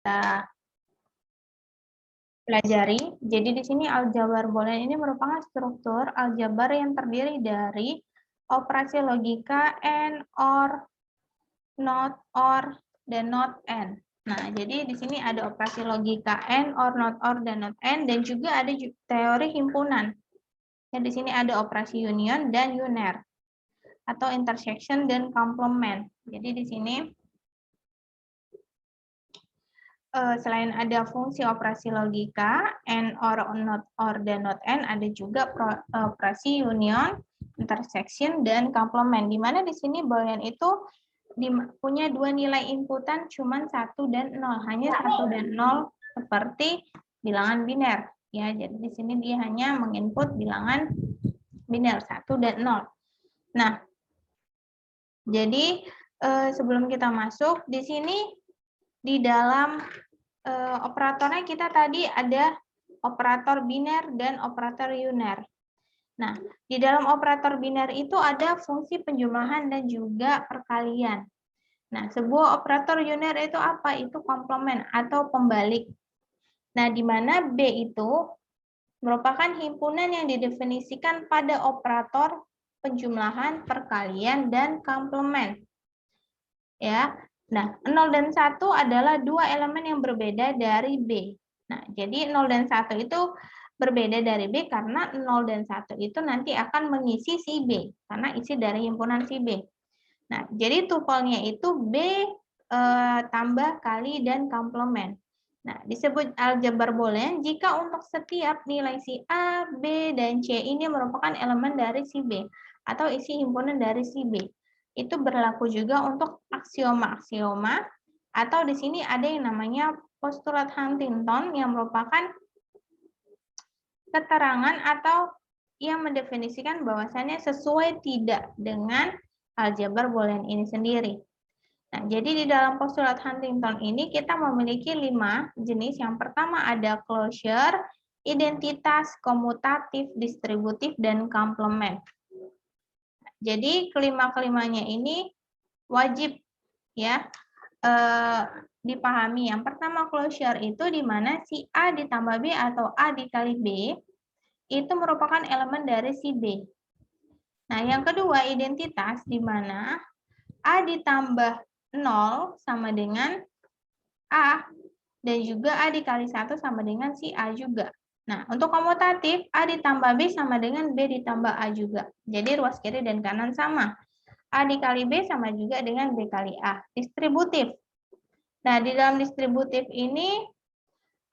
kita pelajari. Jadi di sini aljabar boolean ini merupakan struktur aljabar yang terdiri dari operasi logika AND, OR, NOT, OR, dan NOT AND. Nah, jadi di sini ada operasi logika AND, OR, NOT, OR, dan NOT AND, dan juga ada teori himpunan. Ya, di sini ada operasi union dan unare, atau intersection dan complement. Jadi di sini selain ada fungsi operasi logika AND, OR, NOT, OR, dan NOT AND, ada juga operasi union, intersection, dan complement. Di mana di sini boolean itu punya dua nilai inputan, cuman 1 dan 0, hanya 1 dan 0 seperti bilangan biner. Ya, jadi di sini dia hanya menginput bilangan biner 1 dan 0. Nah, jadi sebelum kita masuk di sini di dalam operatornya kita tadi ada operator biner dan operator unare. Nah, di dalam operator biner itu ada fungsi penjumlahan dan juga perkalian. Nah, sebuah operator unare itu apa? Itu komplement atau pembalik. Nah, di mana B itu merupakan himpunan yang didefinisikan pada operator penjumlahan, perkalian, dan komplement. Ya. Nah, 0 dan 1 adalah dua elemen yang berbeda dari B. Nah, jadi 0 dan 1 itu berbeda dari B karena 0 dan 1 itu nanti akan mengisi si B, karena isi dari himpunan si B. Nah, jadi tupelnya itu B tambah kali dan komplement. Nah, disebut aljabar boolean jika untuk setiap nilai si A, B, dan C ini merupakan elemen dari si B atau isi himpunan dari si B. Itu berlaku juga untuk aksioma-aksioma, atau di sini ada yang namanya postulat Huntington yang merupakan keterangan atau yang mendefinisikan bahwasannya sesuai tidak dengan aljabar boolean ini sendiri. Nah, jadi di dalam postulat Huntington ini kita memiliki 5 jenis. Yang pertama ada closure, identitas, komutatif, distributif, dan komplement. Jadi kelima-kelimanya ini wajib ya dipahami. Yang pertama closure itu di mana si A ditambah B atau A dikali B itu merupakan elemen dari si B. Nah, yang kedua identitas di mana A ditambah 0 sama dengan A, dan juga A dikali 1 sama dengan si A juga. Nah, untuk komutatif, A ditambah B sama dengan B ditambah A juga. Jadi ruas kiri dan kanan sama. A dikali B sama juga dengan B kali A. Distributif. Nah, di dalam distributif ini,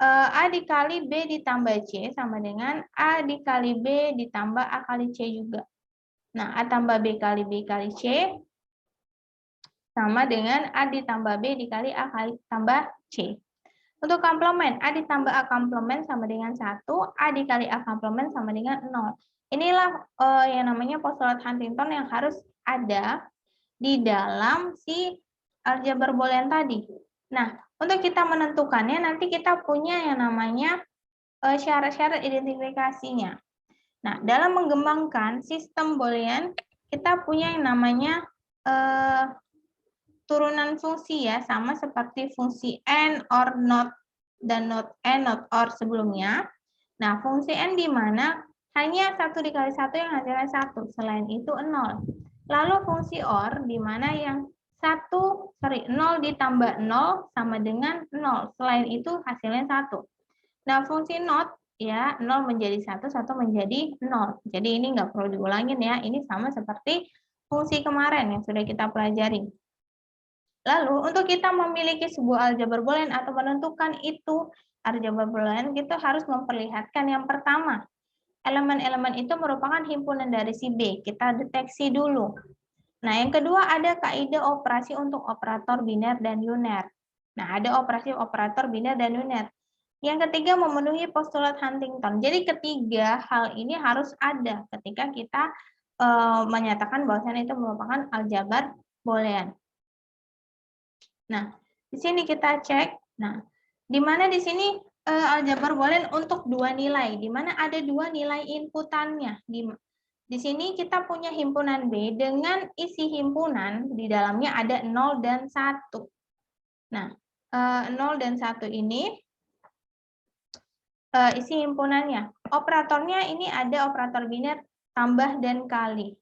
A dikali B ditambah C sama dengan A dikali B ditambah A kali C juga. Nah, A tambah B kali B kali C sama dengan A ditambah B dikali A kali tambah C. Untuk komplement, A ditambah A komplement sama dengan 1, A dikali A komplement sama dengan 0. Inilah yang namanya postulat Huntington yang harus ada di dalam si aljabar boolean tadi. Nah, untuk kita menentukannya, nanti kita punya yang namanya syarat-syarat identifikasinya. Nah, dalam mengembangkan sistem boolean, kita punya yang namanya turunan fungsi ya, sama seperti fungsi AND, OR, NOT, dan NOT AND, NOT OR sebelumnya. Nah, fungsi AND di mana hanya 1 dikali 1 yang hasilnya 1, selain itu 0. Lalu fungsi OR di mana yang 0 ditambah 0 sama dengan 0, selain itu hasilnya 1. Nah, fungsi NOT ya, 0 menjadi 1, 1 menjadi 0. Jadi ini nggak perlu diulangin ya, ini sama seperti fungsi kemarin yang sudah kita pelajari. Lalu, untuk kita memiliki sebuah aljabar boolean atau menentukan itu aljabar boolean, kita harus memperlihatkan yang pertama, elemen-elemen itu merupakan himpunan dari si B. Kita deteksi dulu. Nah, yang kedua ada kaidah operasi untuk operator biner dan unare. Nah, ada operasi operator biner dan unare. Yang ketiga memenuhi postulat Huntington. Jadi ketiga hal ini harus ada ketika kita menyatakan bahwasannya itu merupakan aljabar boolean. Nah, di sini kita cek. Nah, di mana di sini aljabar boolean untuk dua nilai, di mana ada dua nilai inputannya. Di sini kita punya himpunan B dengan isi himpunan di dalamnya ada 0 dan 1. Nah, 0 dan 1 ini isi himpunannya. Operatornya ini ada operator biner tambah dan kali.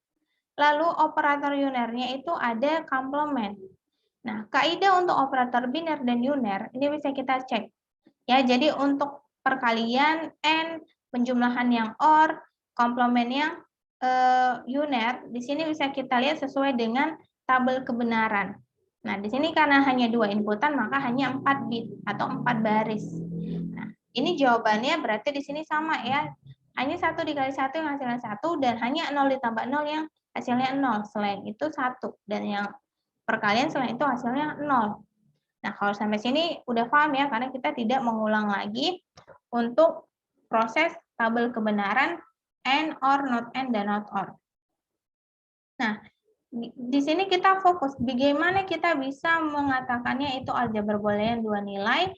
Lalu operator unernya itu ada komplement. Nah, kaidah untuk operator biner dan uner ini bisa kita cek. Ya, jadi untuk perkalian and, penjumlahan yang or, komplement yang uner, di sini bisa kita lihat sesuai dengan tabel kebenaran. Nah, di sini karena hanya 2 inputan, maka hanya 4 bit atau 4 baris. Nah, ini jawabannya berarti di sini sama ya. Hanya 1 dikali 1 yang hasilnya 1, dan hanya 0 ditambah 0 yang hasilnya 0. Selain itu 1. Dan yang perkalian selain itu hasilnya 0. Nah, kalau sampai sini udah paham ya, karena kita tidak mengulang lagi untuk proses tabel kebenaran and, or, not and, dan not or. Nah, di sini kita fokus bagaimana kita bisa mengatakannya itu aljabar boolean 2 nilai,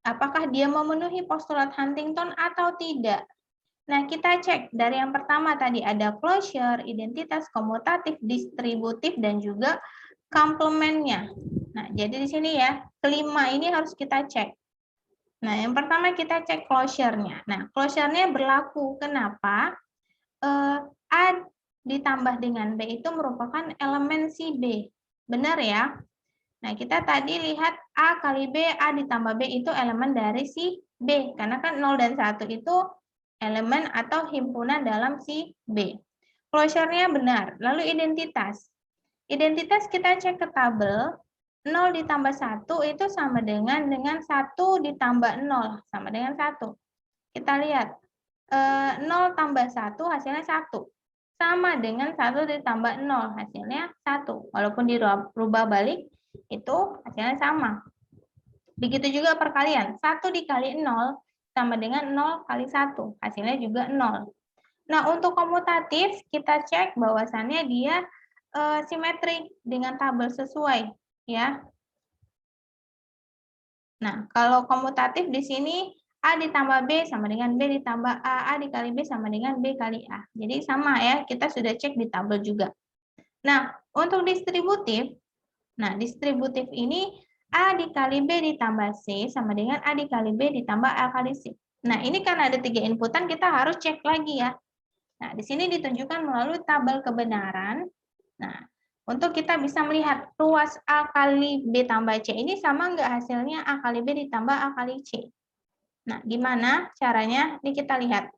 apakah dia memenuhi postulat Huntington atau tidak. Nah, kita cek dari yang pertama tadi ada closure, identitas, komutatif, distributif, dan juga komplementnya. Nah, jadi di sini ya, kelima ini harus kita cek. Nah, yang pertama kita cek closure-nya. Nah, closure-nya berlaku. Kenapa? A ditambah dengan B itu merupakan elemen si B. Benar ya? Nah, kita tadi lihat A kali B, A ditambah B itu elemen dari si B. Karena kan 0 dan 1 itu elemen atau himpunan dalam si B. Closure-nya benar. Lalu identitas. Identitas kita cek ke tabel, 0 ditambah 1 itu sama dengan 1 ditambah 0, sama dengan 1. Kita lihat, 0 tambah 1 hasilnya 1. Sama dengan 1 ditambah 0, hasilnya 1. Walaupun dirubah balik, itu hasilnya sama. Begitu juga perkalian, 1 dikali 0 sama dengan 0 kali 1, hasilnya juga 0. Nah, untuk komutatif, kita cek bahwasannya dia simetrik dengan tabel sesuai, ya. Nah, kalau komutatif di sini A ditambah B sama dengan B ditambah A, A dikali B sama dengan B kali A. Jadi sama ya, kita sudah cek di tabel juga. Nah, untuk distributif, distributif ini A dikali B ditambah C sama dengan A dikali B ditambah A kali C. Nah, ini karena ada 3 inputan, kita harus cek lagi ya. Nah, di sini ditunjukkan melalui tabel kebenaran. Nah, untuk kita bisa melihat ruas A kali B tambah C ini sama nggak hasilnya A kali B ditambah A kali C. Nah, gimana caranya? Ini kita lihat.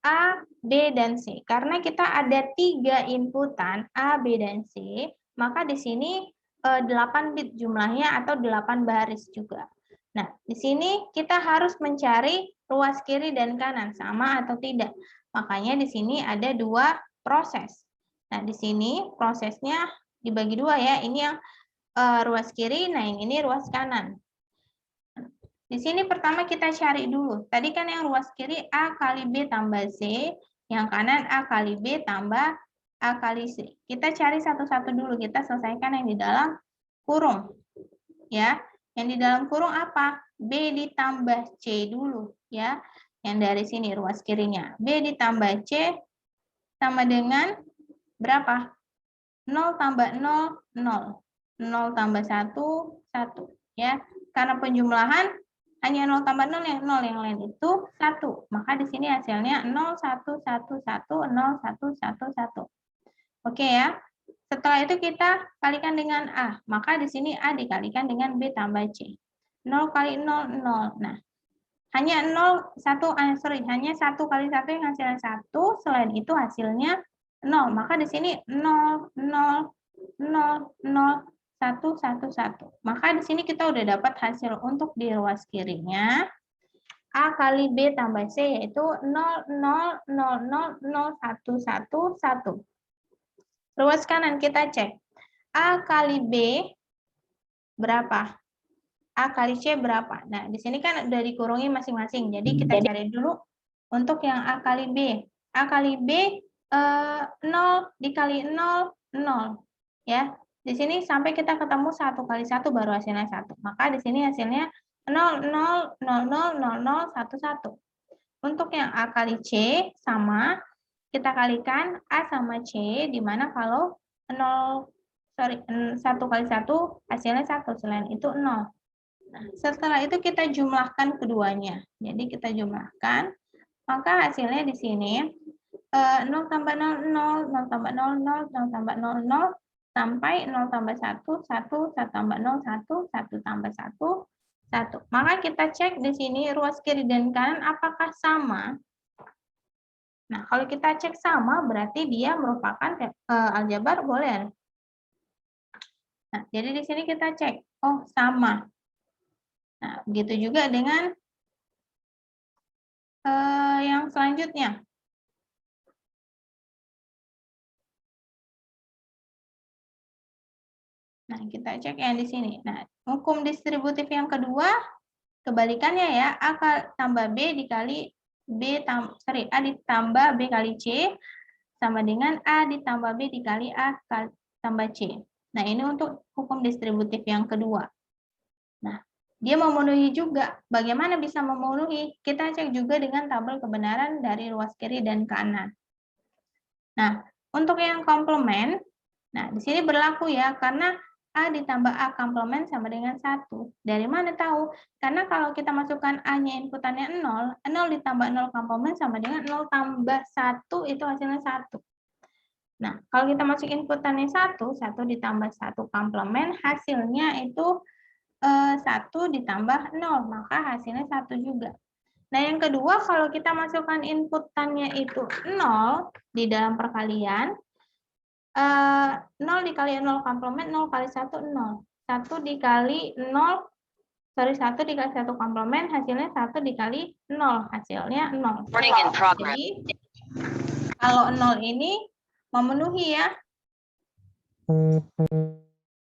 A, B, dan C. Karena kita ada 3 inputan A, B, dan C, maka di sini 8 bit jumlahnya atau 8 baris juga. Nah, di sini kita harus mencari ruas kiri dan kanan, sama atau tidak. Makanya di sini ada 2 proses. Nah, di sini prosesnya dibagi 2 ya. Ini yang ruas kiri, nah yang ini ruas kanan. Di sini pertama kita cari dulu. Tadi kan yang ruas kiri A kali B tambah C, yang kanan A kali B tambah A kali C. Kita cari satu-satu dulu, kita selesaikan yang di dalam kurung. Ya, yang di dalam kurung apa? B ditambah C dulu, ya. Yang dari sini ruas kirinya. B ditambah C sama dengan berapa? 0 tambah 0, 0. 0 tambah 1, 1. Ya, karena penjumlahan hanya 0 tambah 0 yang 0, yang lain itu 1. Maka di sini hasilnya 0, 1, 1, 1, 0, 1, 1, 1. Oke ya. Setelah itu kita kalikan dengan A. Maka di sini A dikalikan dengan B tambah C. 0 kali 0, 0. Nah, hanya 0, 1, hanya 1 kali 1 yang hasilnya 1. Selain itu hasilnya 0. Maka di sini 0, 0, 0, 0, 1, 1, 1. Maka di sini kita udah dapat hasil untuk di ruas kirinya. A kali B tambah C yaitu 0, 0, 0, 0, 0, 1, 1, 1. Ruas kanan kita cek. A kali B berapa? A kali C berapa? Nah, di sini kan udah dikurungi masing-masing. Jadi kita cari dulu untuk yang A kali B. A kali B 0 dikali 0, 0. Ya, di sini sampai kita ketemu 1 kali 1 baru hasilnya 1. Maka di sini hasilnya 0, 0, 0, 0, 0, 0, 1, 1. Untuk yang A kali C sama, kita kalikan A sama C, di mana kalau 0 1 kali 1 hasilnya 1, selain itu 0. Nah, setelah itu kita jumlahkan keduanya. Jadi kita jumlahkan, maka hasilnya di sini 0 tambah 0, 0, 0 tambah 0, 0, 0 tambah 0, 0, sampai 0 tambah 1, 1, 1 tambah 0, 1, 1 tambah 1, 1. Maka kita cek di sini ruas kiri dan kanan apakah sama. Nah, kalau kita cek sama, berarti dia merupakan aljabar boolean. Nah, jadi di sini kita cek, oh sama. Nah, begitu juga dengan yang selanjutnya. Nah, kita cek yang di sini. Nah, hukum distributif yang kedua, kebalikannya ya, A tambah B dikali A ditambah B kali C sama dengan A ditambah B dikali A tambah C. Nah, ini untuk hukum distributif yang kedua. Nah, dia memenuhi juga. Bagaimana bisa memenuhi? Kita cek juga dengan tabel kebenaran dari ruas kiri dan kanan. Nah, untuk yang komplement, nah di sini berlaku ya, karena A ditambah A komplement sama dengan 1. Dari mana tahu? Karena kalau kita masukkan A-nya inputannya 0, 0 ditambah 0 komplement sama dengan 0 tambah 1, itu hasilnya 1. Nah, kalau kita masuk inputannya 1 ditambah 1 komplement, hasilnya itu 1 ditambah 0, maka hasilnya 1 juga. Nah, yang kedua, kalau kita masukkan inputannya itu 0 di dalam perkalian, 0 dikali 0 komplement, 0 kali 1, 0. 1 dikali 0, 1 dikali 1 komplement, hasilnya 1 dikali 0, hasilnya 0. Jadi, kalau 0 ini memenuhi ya.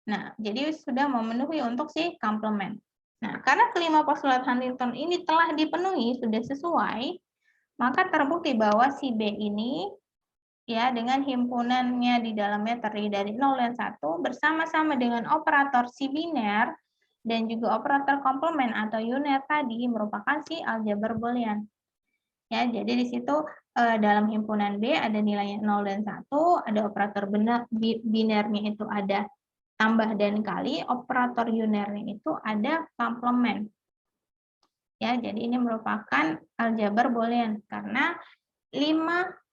Nah, jadi sudah memenuhi untuk si komplement. Nah, karena kelima postulat Huntington ini telah dipenuhi, sudah sesuai, maka terbukti bahwa si B ini ya dengan himpunannya di dalamnya terdiri dari 0 dan 1 bersama-sama dengan operator si biner dan juga operator komplement atau unit tadi merupakan si aljabar boolean. Ya, jadi di situ dalam himpunan B ada nilainya 0 dan 1, ada operator binernya itu ada tambah dan kali, operator unernya itu ada komplement. Ya, jadi ini merupakan aljabar boolean karena 5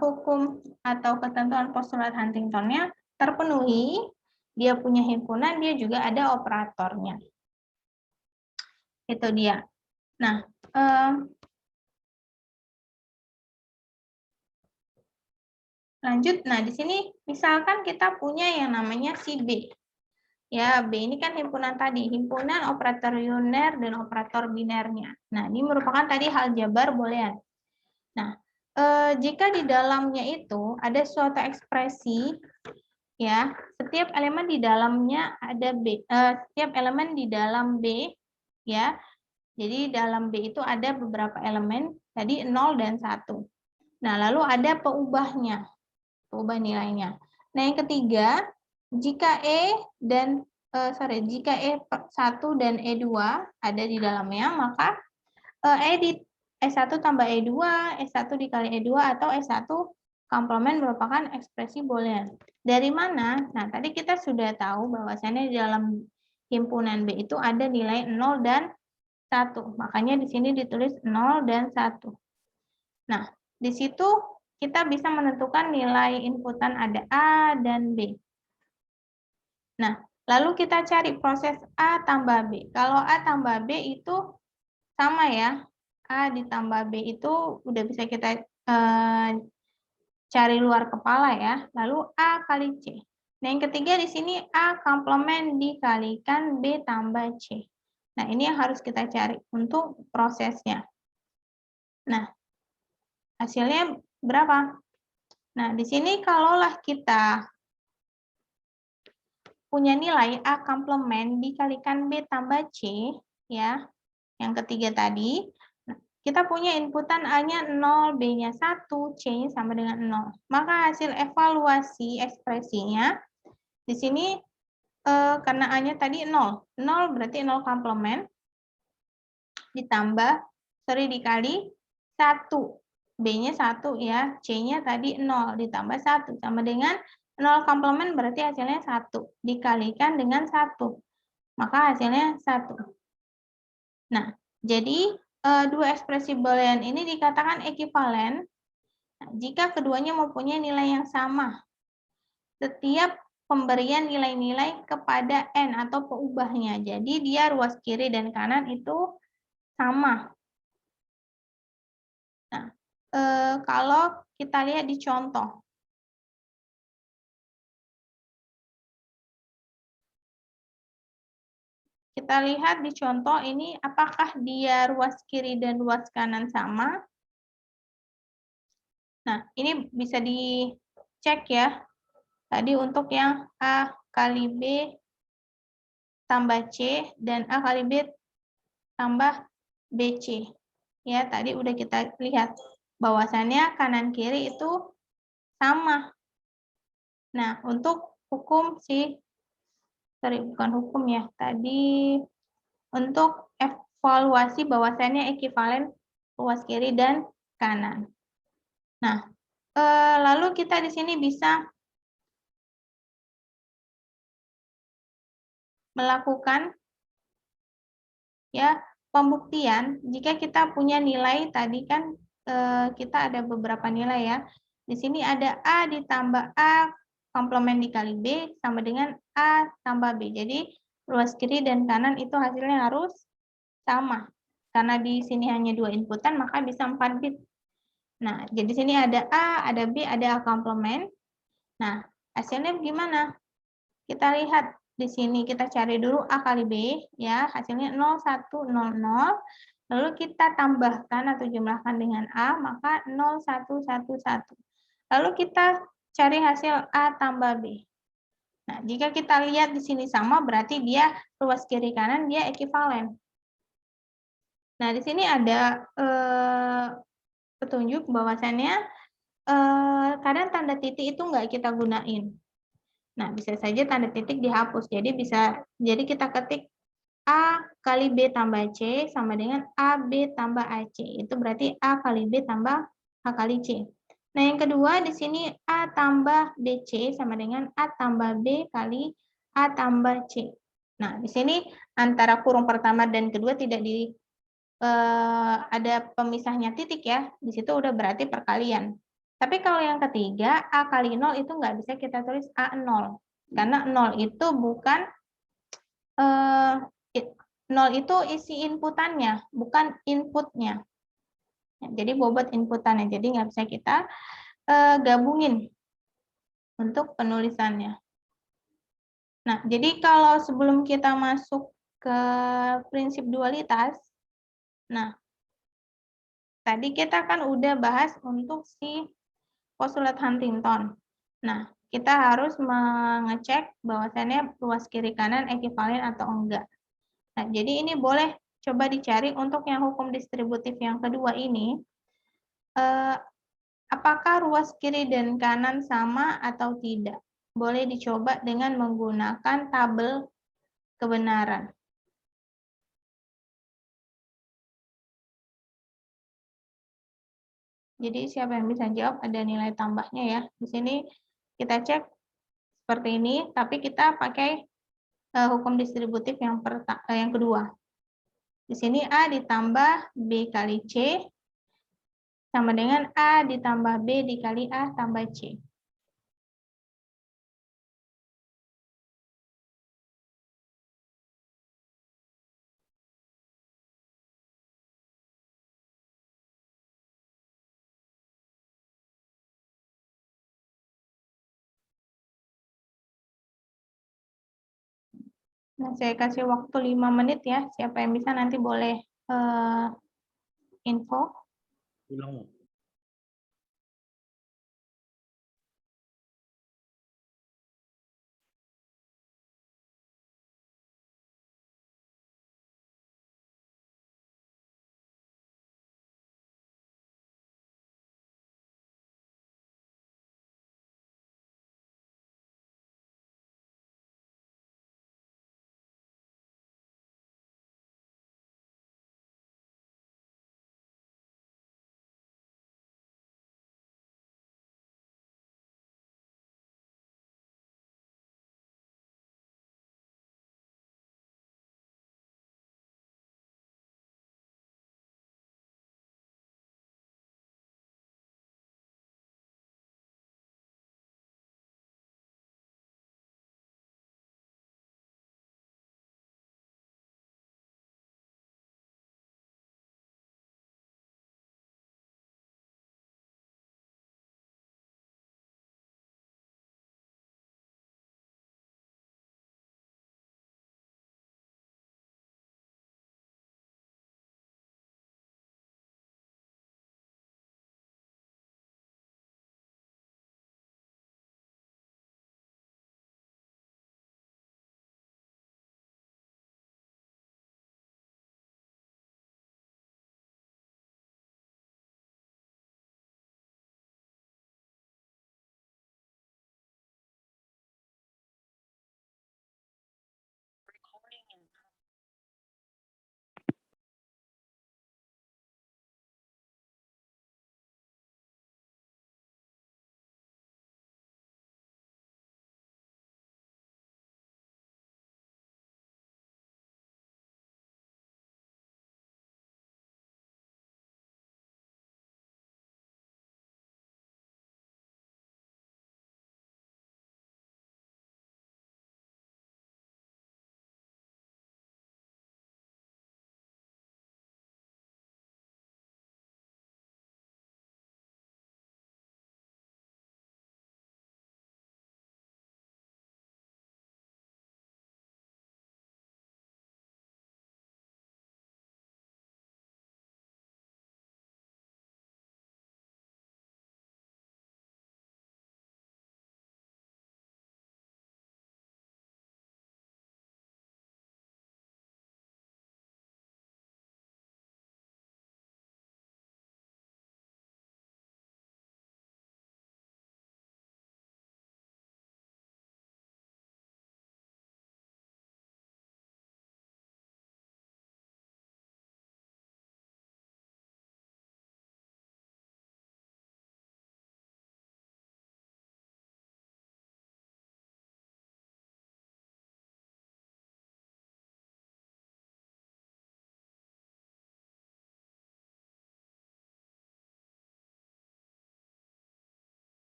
hukum atau ketentuan postulat Huntingtonnya terpenuhi, dia punya himpunan, dia juga ada operatornya. Itu dia. Nah, lanjut. Nah, di sini misalkan kita punya yang namanya si B. Ya, B ini kan himpunan tadi, himpunan operator uner dan operator binernya. Nah, ini merupakan tadi aljabar boolean. Nah, jika di dalamnya itu ada suatu ekspresi, ya, setiap elemen di dalamnya ada B, setiap elemen di dalam B, ya, jadi dalam B itu ada beberapa elemen, tadi 0 dan 1. Nah, lalu ada peubahnya, peubah nilainya. Nah, yang ketiga, jika jika E1 dan E2 ada di dalamnya, maka E1 tambah E2, E1 dikali E2 atau E1 komplement merupakan ekspresi boolean. Dari mana? Nah, tadi kita sudah tahu bahwasannya di dalam himpunan B itu ada nilai 0 dan 1. Makanya di sini ditulis 0 dan 1. Nah, di situ kita bisa menentukan nilai inputan ada A dan B. Nah, lalu kita cari proses A tambah B. Kalau A tambah B itu sama ya, A ditambah B itu udah bisa kita cari luar kepala ya. Lalu A kali C. Nah, yang ketiga di sini A komplement dikalikan B tambah C. Nah, ini yang harus kita cari untuk prosesnya. Nah, hasilnya berapa? Nah, di sini kalaulah kita punya nilai A komplement dikalikan B tambah C, ya, yang ketiga tadi, kita punya inputan A-nya 0, B-nya 1, C-nya sama dengan 0. Maka hasil evaluasi ekspresinya, di sini karena A-nya tadi 0. 0 berarti 0 komplement, dikali 1. B-nya 1 ya, C-nya tadi 0, ditambah 1, sama dengan 0 komplement berarti hasilnya 1. Dikalikan dengan 1. Maka hasilnya 1. Nah, jadi dua ekspresi boolean ini dikatakan ekivalen jika keduanya mempunyai nilai yang sama. Setiap pemberian nilai-nilai kepada N atau peubahnya. Jadi dia ruas kiri dan kanan itu sama. Nah, kalau kita lihat di contoh. Kita lihat di contoh ini apakah dia ruas kiri dan ruas kanan sama. Nah, ini bisa dicek ya. Tadi untuk yang A kali B tambah C dan A kali B tambah BC. Ya, tadi udah kita lihat bahwasannya kanan kiri itu sama. Nah, untuk hukum bukan hukum ya. Tadi untuk evaluasi bahwasannya ekivalen ruas kiri dan kanan. Nah, lalu kita di sini bisa melakukan ya pembuktian jika kita punya nilai tadi kan kita ada beberapa nilai ya. Di sini ada A ditambah A komplement dikali B sama dengan A tambah B. Jadi ruas kiri dan kanan itu hasilnya harus sama. Karena di sini hanya 2 inputan maka bisa 4 bit. Nah, jadi sini ada A, ada B, ada A komplement. Nah, hasilnya gimana? Kita lihat di sini kita cari dulu A kali B ya, hasilnya 0 1 0 0. Lalu kita tambahkan atau jumlahkan dengan A, maka 0 1 1 1. Lalu kita cari hasil A tambah B. Nah, jika kita lihat di sini sama berarti dia ruas kiri kanan dia ekivalen. Nah, di sini ada petunjuk bahwasannya kadang tanda titik itu nggak kita gunain. Nah, bisa saja tanda titik dihapus. Jadi kita ketik A kali B tambah C sama dengan AB tambah AC. Itu berarti A kali B tambah A kali C. Nah, yang kedua di sini A tambah BC sama dengan A tambah B kali A tambah C. Nah, di sini antara kurung pertama dan kedua tidak ada pemisahnya titik ya. Di situ udah berarti perkalian. Tapi kalau yang ketiga, A kali 0 itu nggak bisa kita tulis A0. Karena 0 itu bukan 0 itu isi inputannya, bukan inputnya. Jadi bobot inputannya, jadi nggak bisa kita gabungin untuk penulisannya. Nah, jadi kalau sebelum kita masuk ke prinsip dualitas, nah, tadi kita kan udah bahas untuk si postulat Huntington. Nah, kita harus mengecek bahwasannya ruas kiri kanan ekivalen atau enggak. Nah, jadi ini boleh coba dicari untuk yang hukum distributif yang kedua ini. Apakah ruas kiri dan kanan sama atau tidak? Boleh dicoba dengan menggunakan tabel kebenaran. Jadi siapa yang bisa jawab ada nilai tambahnya ya. Di sini kita cek seperti ini, tapi kita pakai hukum distributif yang kedua. Di sini A ditambah B kali C sama dengan A ditambah B dikali A tambah C. Nah, saya kasih waktu 5 menit ya. Siapa yang bisa nanti boleh info. Ulang.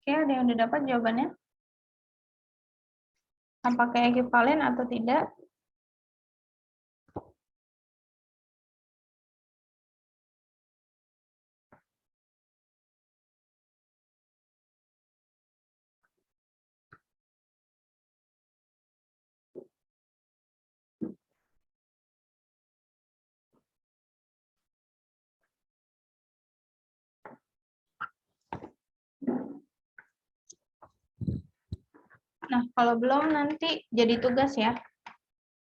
Oke, ada yang udah dapat jawabannya? Apakah ekivalen atau tidak? Nah, kalau belum nanti jadi tugas ya.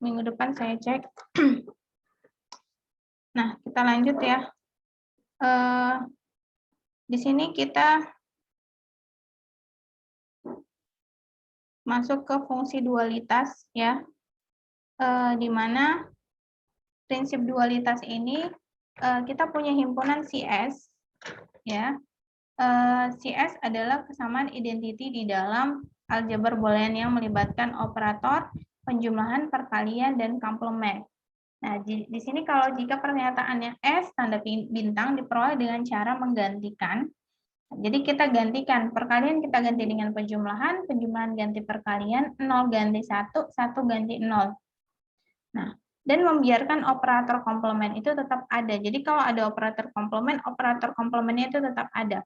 Minggu depan saya cek. Nah, kita lanjut ya. Di sini kita masuk ke fungsi dualitas ya. Di mana prinsip dualitas ini kita punya himpunan CS ya. CS adalah kesamaan identiti di dalam aljabar boolean yang melibatkan operator penjumlahan, perkalian, dan komplement. Nah, di sini kalau jika pernyataannya S tanda bintang diperoleh dengan cara menggantikan. Jadi kita gantikan perkalian, kita ganti dengan penjumlahan, penjumlahan ganti perkalian, 0 ganti 1, 1 ganti 0. Nah, dan membiarkan operator komplement itu tetap ada. Jadi kalau ada operator komplemennya itu tetap ada.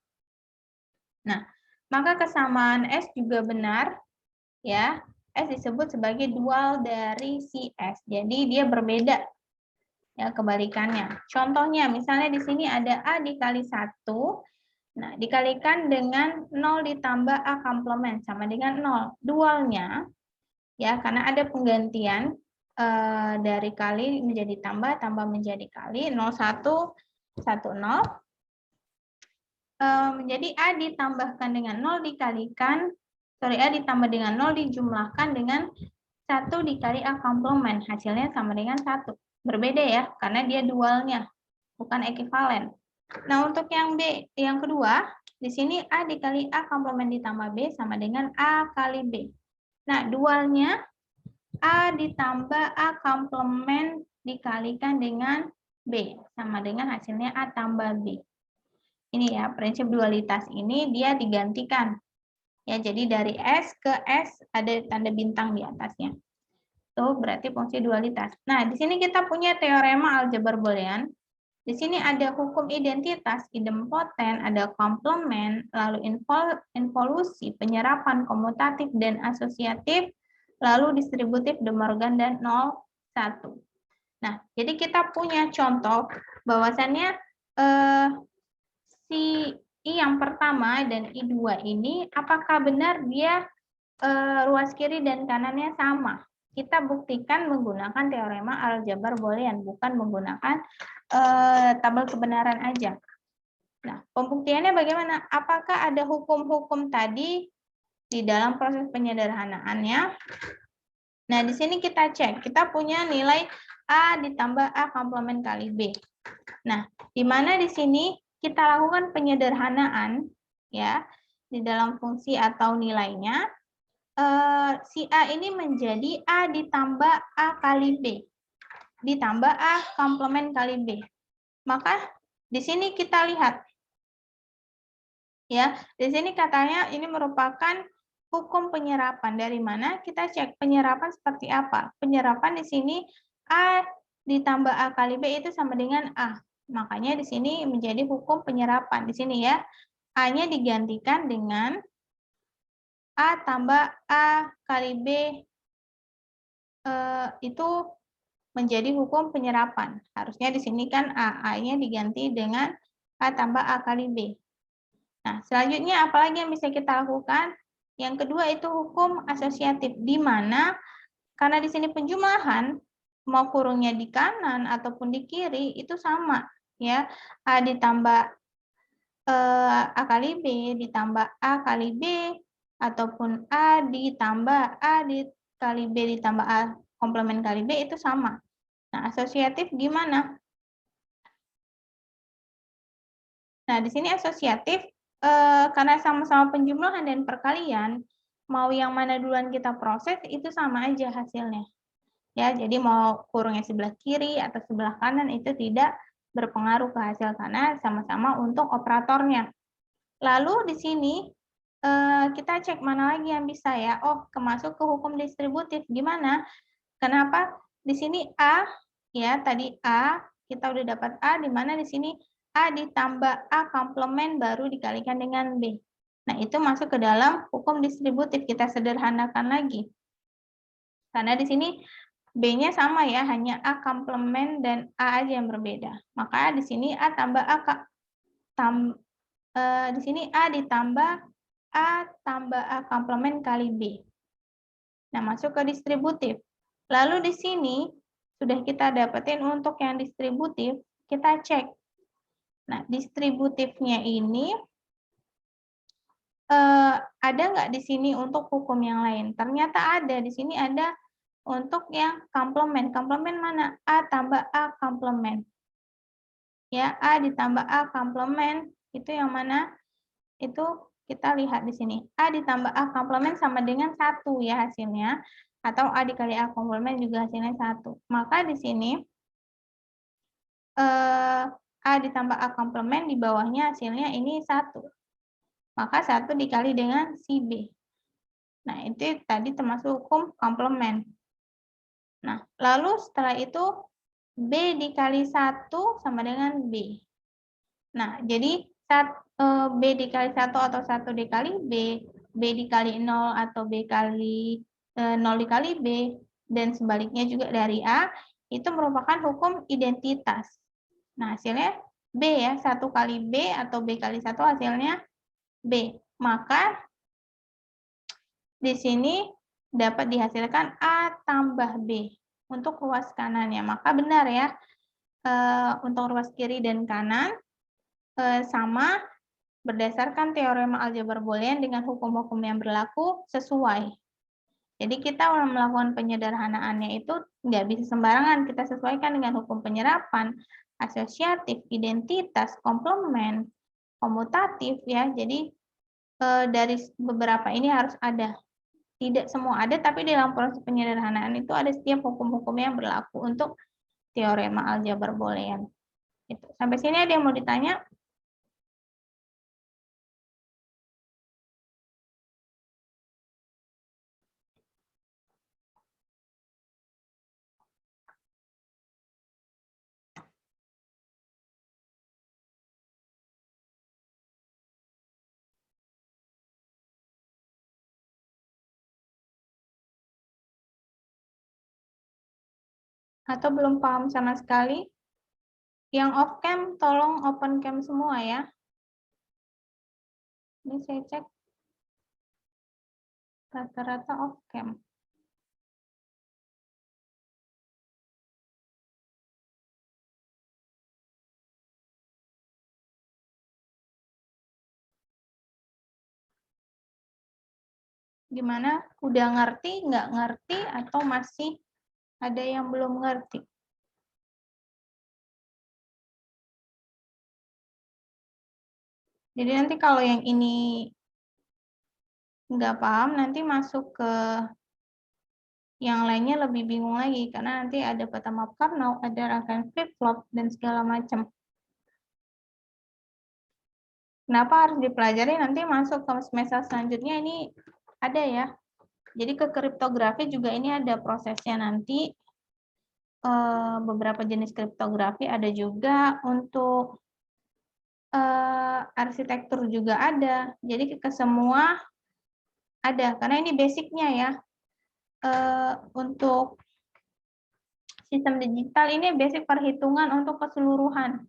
Nah, maka kesamaan S juga benar, ya. S disebut sebagai dual dari si S. Jadi dia berbeda, ya kebalikannya. Contohnya, misalnya di sini ada A dikali 1, nah dikalikan dengan 0 ditambah A komplement sama dengan 0. Dualnya, ya karena ada penggantian dari kali menjadi tambah, tambah menjadi kali, 01, 10. Menjadi A ditambahkan dengan 0 dikalikan, A ditambah dengan 0 dijumlahkan dengan 1 dikali A komplement, hasilnya sama dengan 1. Berbeda ya, karena dia dualnya, bukan ekivalen. Nah, untuk yang B, yang kedua, di sini A dikali A komplement ditambah B sama dengan A kali B. Nah, dualnya A ditambah A komplement dikalikan dengan B, sama dengan hasilnya A tambah B. Ini ya, prinsip dualitas ini dia digantikan. Ya, jadi dari S ke S ada tanda bintang di atasnya. Itu berarti fungsi dualitas. Nah, di sini kita punya teorema aljabar boolean. Di sini ada hukum identitas, idempoten, ada komplement, lalu involusi, penyerapan, komutatif, dan asosiatif, lalu distributif, De Morgan, dan 0,1. Nah, jadi kita punya contoh bahwasannya si I yang pertama dan I2 ini, apakah benar dia ruas kiri dan kanannya sama? Kita buktikan menggunakan teorema aljabar boolean, bukan menggunakan tabel kebenaran aja. Nah, pembuktiannya bagaimana? Apakah ada hukum-hukum tadi di dalam proses penyederhanaannya? Nah, di sini kita cek. Kita punya nilai A ditambah A komplement kali B. Nah, di mana di sini kita lakukan penyederhanaan ya di dalam fungsi atau nilainya, si A ini menjadi A ditambah A kali B ditambah A komplement kali B. Maka di sini kita lihat ya, di sini katanya ini merupakan hukum penyerapan. Dari mana? Kita cek penyerapan seperti apa. Penyerapan di sini A ditambah A kali B itu sama dengan A. Makanya di sini menjadi hukum penyerapan. Di sini ya, A-nya digantikan dengan A tambah A kali B, itu menjadi hukum penyerapan. Harusnya di sini kan A-nya diganti dengan A tambah A kali B. Nah, selanjutnya apalagi yang bisa kita lakukan? Yang kedua itu hukum asosiatif, di mana karena di sini penjumlahan, mau kurungnya di kanan ataupun di kiri itu sama. Ya, A ditambah A kali B ditambah A kali B ataupun A ditambah A kali B ditambah A komplement kali B itu sama. Nah, asosiatif gimana? Nah, di sini asosiatif karena sama-sama penjumlahan dan perkalian, mau yang mana duluan kita proses itu sama aja hasilnya. Ya, jadi mau kurungnya sebelah kiri atau sebelah kanan itu tidak berpengaruh ke hasil karena sama-sama untuk operatornya. Lalu di sini kita cek mana lagi yang bisa ya. Oh, masuk ke hukum distributif. Gimana? Kenapa di sini A, ya tadi A, kita udah dapat A, di mana di sini A ditambah A komplement baru dikalikan dengan B. Nah, itu masuk ke dalam hukum distributif. Kita sederhanakan lagi. Karena di sini B-nya sama ya, hanya A komplement dan A aja yang berbeda. Maka di sini A tambah A, di sini A ditambah A tambah A komplement kali B. Nah, masuk ke distributif. Lalu di sini sudah kita dapetin untuk yang distributif, kita cek. Nah, distributifnya ini ada nggak di sini untuk hukum yang lain? Ternyata ada. Di sini ada untuk yang komplement. Komplement mana? A tambah A komplement. Ya, A ditambah A komplement itu yang mana? Itu kita lihat di sini. A ditambah A komplement sama dengan 1 ya hasilnya. Atau A dikali A komplement juga hasilnya 1. Maka di sini A ditambah A komplement di bawahnya hasilnya ini 1. Maka 1 dikali dengan si B. Nah, itu tadi termasuk hukum komplement. Nah, lalu setelah itu B dikali 1 sama dengan B. Nah, jadi B dikali 1 atau 1 dikali B, B dikali 0 atau B kali 0 dikali B, dan sebaliknya juga dari A, itu merupakan hukum identitas. Nah, hasilnya B ya, 1 kali B atau B kali 1 hasilnya B. Maka di sini dapat dihasilkan A tambah B untuk ruas kanannya. Maka benar ya, untuk ruas kiri dan kanan sama berdasarkan teorema aljabar Boolean dengan hukum-hukum yang berlaku sesuai. Jadi kita melakukan penyederhanaannya itu nggak bisa sembarangan, kita sesuaikan dengan hukum penyerapan, asosiatif, identitas, komplement, komutatif ya. Jadi dari beberapa ini harus ada. Tidak semua ada, tapi dalam proses penyederhanaan itu ada setiap hukum-hukum yang berlaku untuk teorema aljabar Boolean. Gitu. Sampai sini ada yang mau ditanya? Atau belum paham sama sekali? Yang off cam tolong open cam semua ya. Ini saya cek rata-rata off cam. Gimana? Udah ngerti, nggak ngerti, atau masih ada yang belum ngerti? Jadi nanti kalau yang ini nggak paham, nanti masuk ke yang lainnya lebih bingung lagi, karena nanti ada bottom-up kernel, ada rangkaian flip-flop, dan segala macam. Kenapa harus dipelajari? Nanti masuk ke semester selanjutnya ini ada ya. Jadi ke kriptografi juga ini ada prosesnya nanti. Beberapa jenis kriptografi ada juga, untuk arsitektur juga ada. Jadi ke semua ada, karena ini basicnya ya. Untuk sistem digital ini basic perhitungan untuk keseluruhan.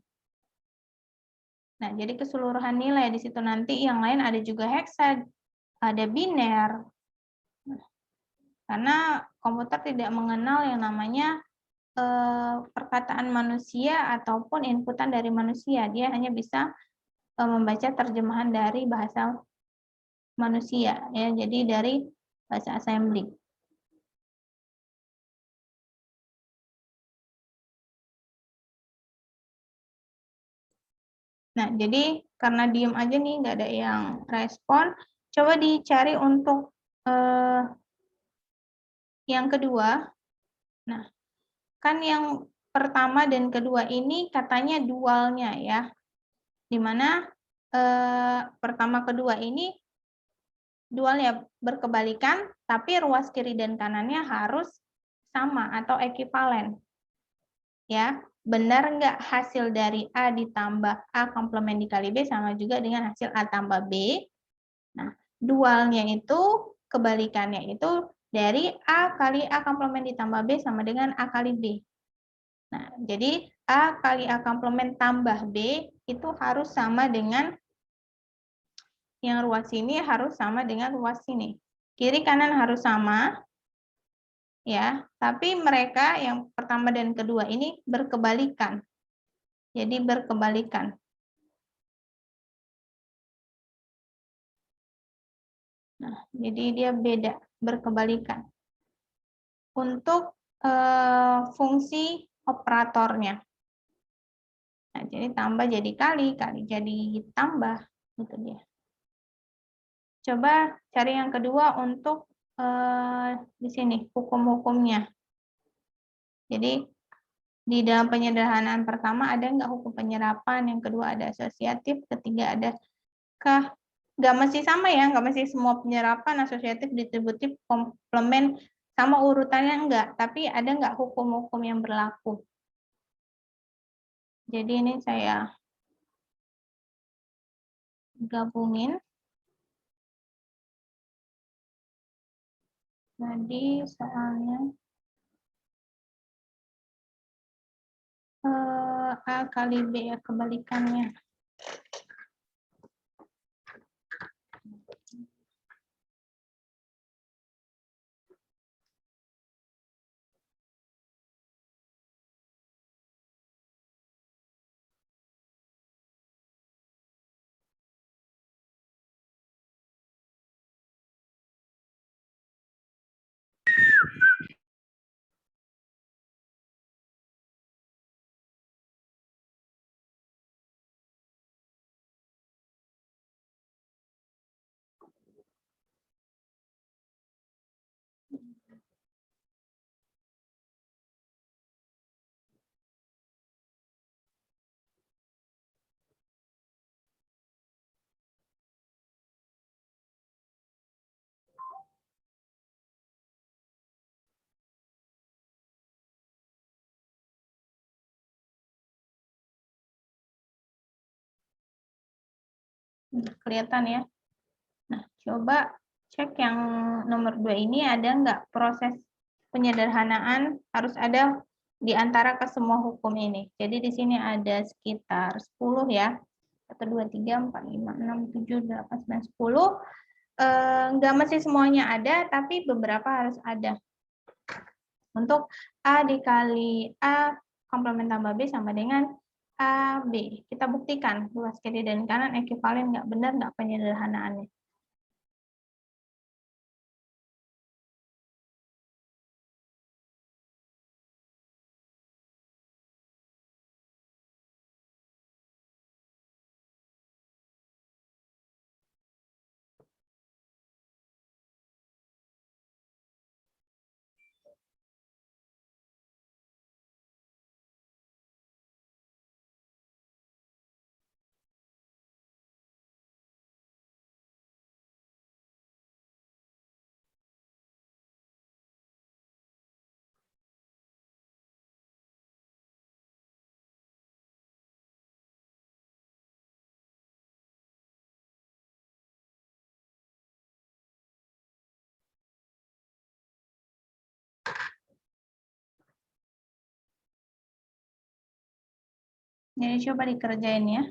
Nah, jadi keseluruhan nilai di situ nanti, yang lain ada juga hexa, ada biner. Karena komputer tidak mengenal yang namanya perkataan manusia ataupun inputan dari manusia. Dia hanya bisa membaca terjemahan dari bahasa manusia ya. Jadi dari bahasa assembly. Nah, jadi karena diem aja nih, nggak ada yang respon, coba dicari untuk yang kedua. Nah, kan yang pertama dan kedua ini katanya dualnya ya, dimana pertama kedua ini dualnya berkebalikan, tapi ruas kiri dan kanannya harus sama atau ekivalen. Ya, benar nggak hasil dari A ditambah A komplement dikali B sama juga dengan hasil A tambah B? Nah, dualnya itu, kebalikannya itu dari A kali A komplement ditambah B sama dengan A kali B. Nah, jadi A kali A komplement tambah B itu harus sama dengan yang ruas ini harus sama dengan ruas sini. Kiri kanan harus sama, ya. Tapi mereka yang pertama dan kedua ini berkebalikan. Jadi berkebalikan. Nah, jadi dia beda, berkebalikan. Untuk fungsi operatornya. Nah, jadi tambah jadi kali, kali jadi tambah, gitu dia. Coba cari yang kedua untuk di sini hukum-hukumnya. Jadi di dalam penyederhanaan pertama ada nggak hukum penyerapan, yang kedua ada asosiatif, ketiga ada kah? Nggak mesti sama ya, nggak mesti semua penyerapan, asosiatif, distributif, komplement sama urutannya enggak, tapi ada nggak hukum-hukum yang berlaku. Jadi ini saya gabungin. Jadi soalnya A kali B ya, kebalikannya. Kelihatan ya. Nah, coba cek yang nomor 2 ini ada nggak proses penyederhanaan harus ada di antara ke semua hukum ini. Jadi di sini ada sekitar 10 ya. 1, 2, 3, 4, 5, 6, 7, 8, 9, 10. Nggak mesti semuanya ada, tapi beberapa harus ada. Untuk A dikali A komplement tambah B sama dengan AB. Kita buktikan luas kiri dan kanan ekivalen nggak, benar nggak penyederhanaannya. Jadi coba dikerjain ya.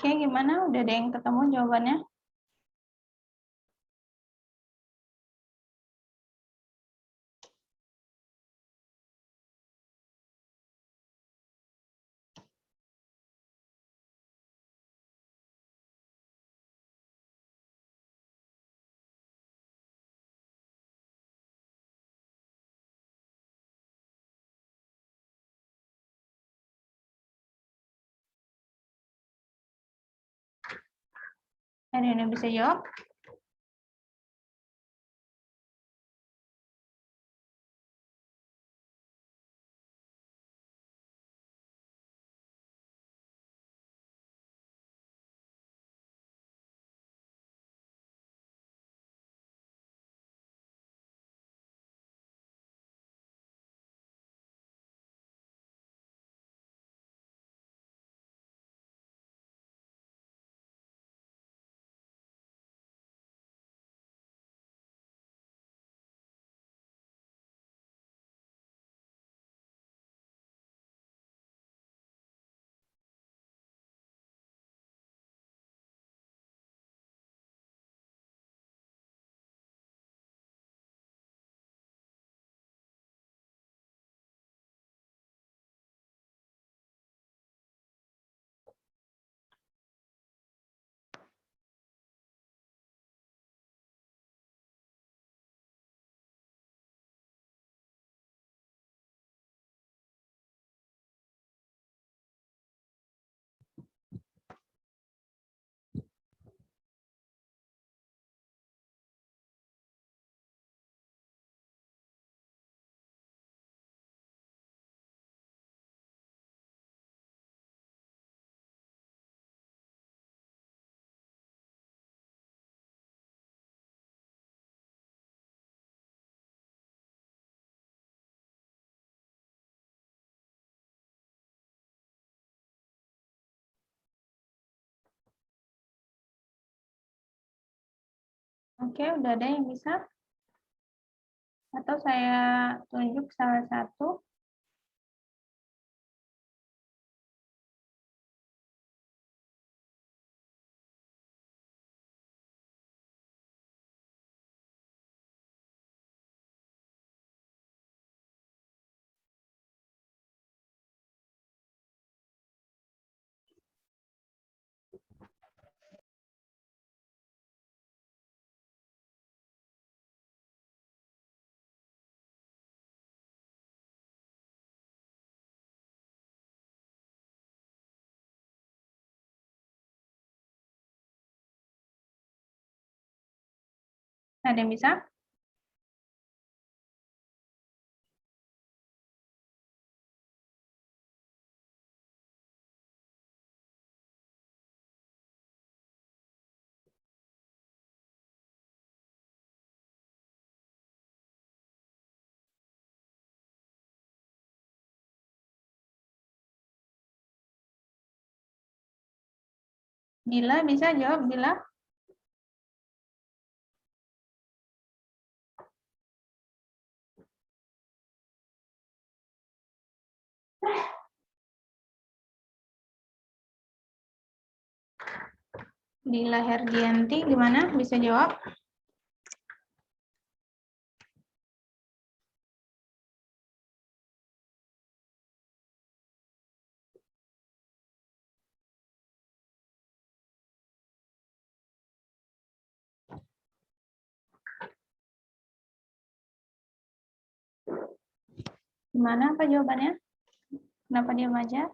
Oke, gimana? Udah ada yang ketemu jawabannya? Ada yang bisa jawab? Oke, udah ada yang bisa? Atau saya tunjuk salah satu? Ada yang bisa? Bila bisa jawab, Bila? Bila Herdianti, gimana? Bisa jawab? Gimana apa jawabannya? Kenapa diam aja?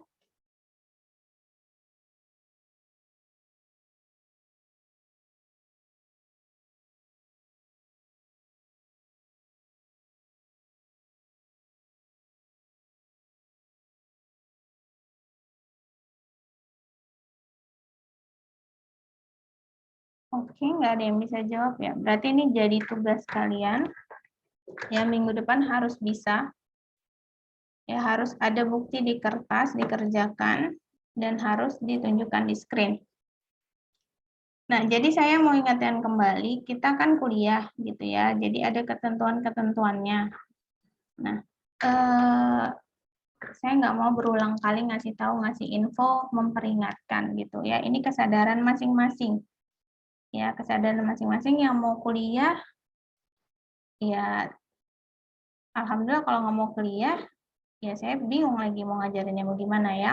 Oke, nggak ada yang bisa jawab ya. Berarti ini jadi tugas kalian. Ya, minggu depan harus bisa. Ya, harus ada bukti di kertas, dikerjakan, dan harus ditunjukkan di screen. Nah, jadi saya mau ingatkan kembali, kita kan kuliah gitu ya. Jadi ada ketentuan-ketentuannya. Nah, Saya nggak mau berulang kali ngasih tahu, ngasih info, memperingatkan gitu ya. Ini kesadaran masing-masing. Ya, kesadaran masing-masing yang mau kuliah, ya alhamdulillah. Kalau nggak mau kuliah, ya saya bingung lagi mau ngajarinnya mau gimana ya.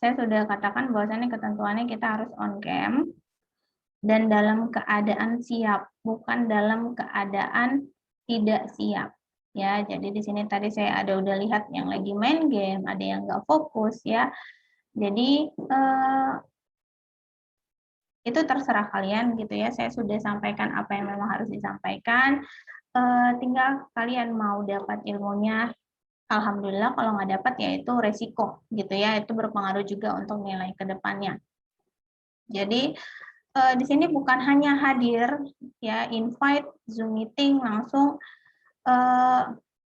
Saya sudah katakan bahwasannya ketentuannya kita harus on cam dan dalam keadaan siap, bukan dalam keadaan tidak siap. Ya, jadi di sini tadi saya udah lihat yang lagi main game, ada yang nggak fokus ya. Jadi itu terserah kalian gitu ya. Saya sudah sampaikan apa yang memang harus disampaikan. Tinggal kalian mau dapat ilmunya. Alhamdulillah, kalau nggak dapat ya itu resiko gitu ya. Itu berpengaruh juga untuk nilai ke depannya. Jadi di sini bukan hanya hadir ya, invite Zoom meeting langsung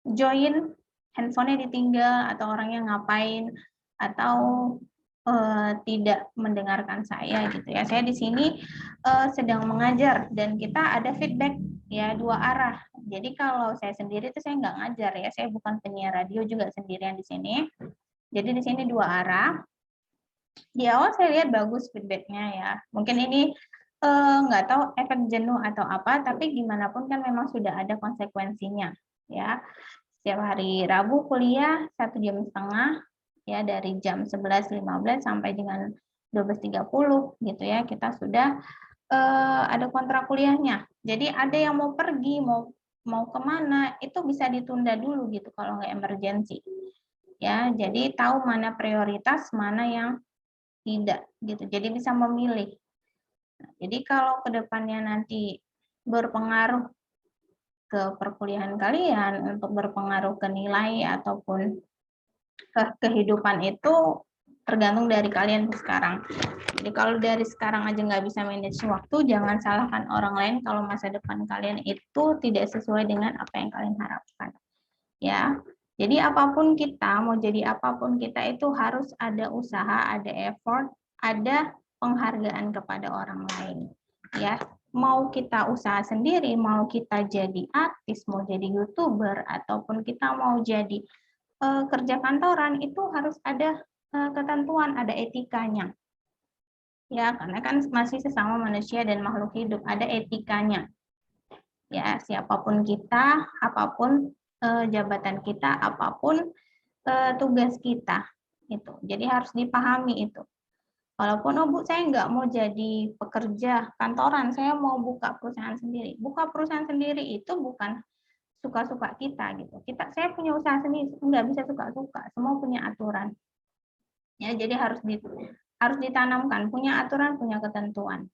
join, handphonenya ditinggal atau orangnya ngapain atau tidak mendengarkan saya gitu ya. Saya di sini sedang mengajar dan kita ada feedback ya, dua arah. Jadi kalau saya sendiri itu saya nggak ngajar ya, saya bukan penyiar radio juga sendirian di sini. Jadi di sini dua arah. Di awal saya lihat bagus feedbacknya ya. Mungkin ini nggak tahu efek jenuh atau apa, tapi gimana pun kan memang sudah ada konsekuensinya ya. Setiap hari Rabu kuliah 1,5 jam ya, dari jam 11.15 sampai dengan 12.30 gitu ya, kita sudah ada kontrak kuliahnya. Jadi ada yang mau pergi, mau kemana, itu bisa ditunda dulu gitu kalau nggak emergensi. Ya, jadi tahu mana prioritas, mana yang tidak gitu. Jadi bisa memilih. Nah, jadi kalau kedepannya nanti berpengaruh ke perkuliahan kalian, untuk berpengaruh ke nilai ataupun ke kehidupan, itu tergantung dari kalian sekarang. Jadi kalau dari sekarang aja nggak bisa manage waktu, jangan salahkan orang lain kalau masa depan kalian itu tidak sesuai dengan apa yang kalian harapkan. Ya, jadi apapun kita, mau jadi apapun kita itu harus ada usaha, ada effort, ada penghargaan kepada orang lain. Ya, mau kita usaha sendiri, mau kita jadi artis, mau jadi YouTuber, ataupun kita mau jadi kerja kantoran, itu harus ada ketentuan, ada etikanya. Ya, karena kan masih sesama manusia dan makhluk hidup, ada etikanya. Ya, siapapun kita, apapun jabatan kita, apapun tugas kita, itu. Jadi harus dipahami itu. Walaupun, oh Bu, saya nggak mau jadi pekerja kantoran, saya mau buka perusahaan sendiri. Buka perusahaan sendiri itu bukan suka-suka kita gitu. Saya punya usaha sendiri, nggak bisa suka-suka, semua punya aturan. Ya, jadi harus ditanamkan, punya aturan, punya ketentuan.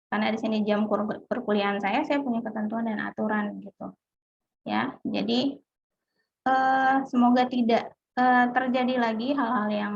Karena di sini jam perkuliahan saya punya ketentuan dan aturan gitu. Ya, jadi semoga tidak terjadi lagi hal-hal yang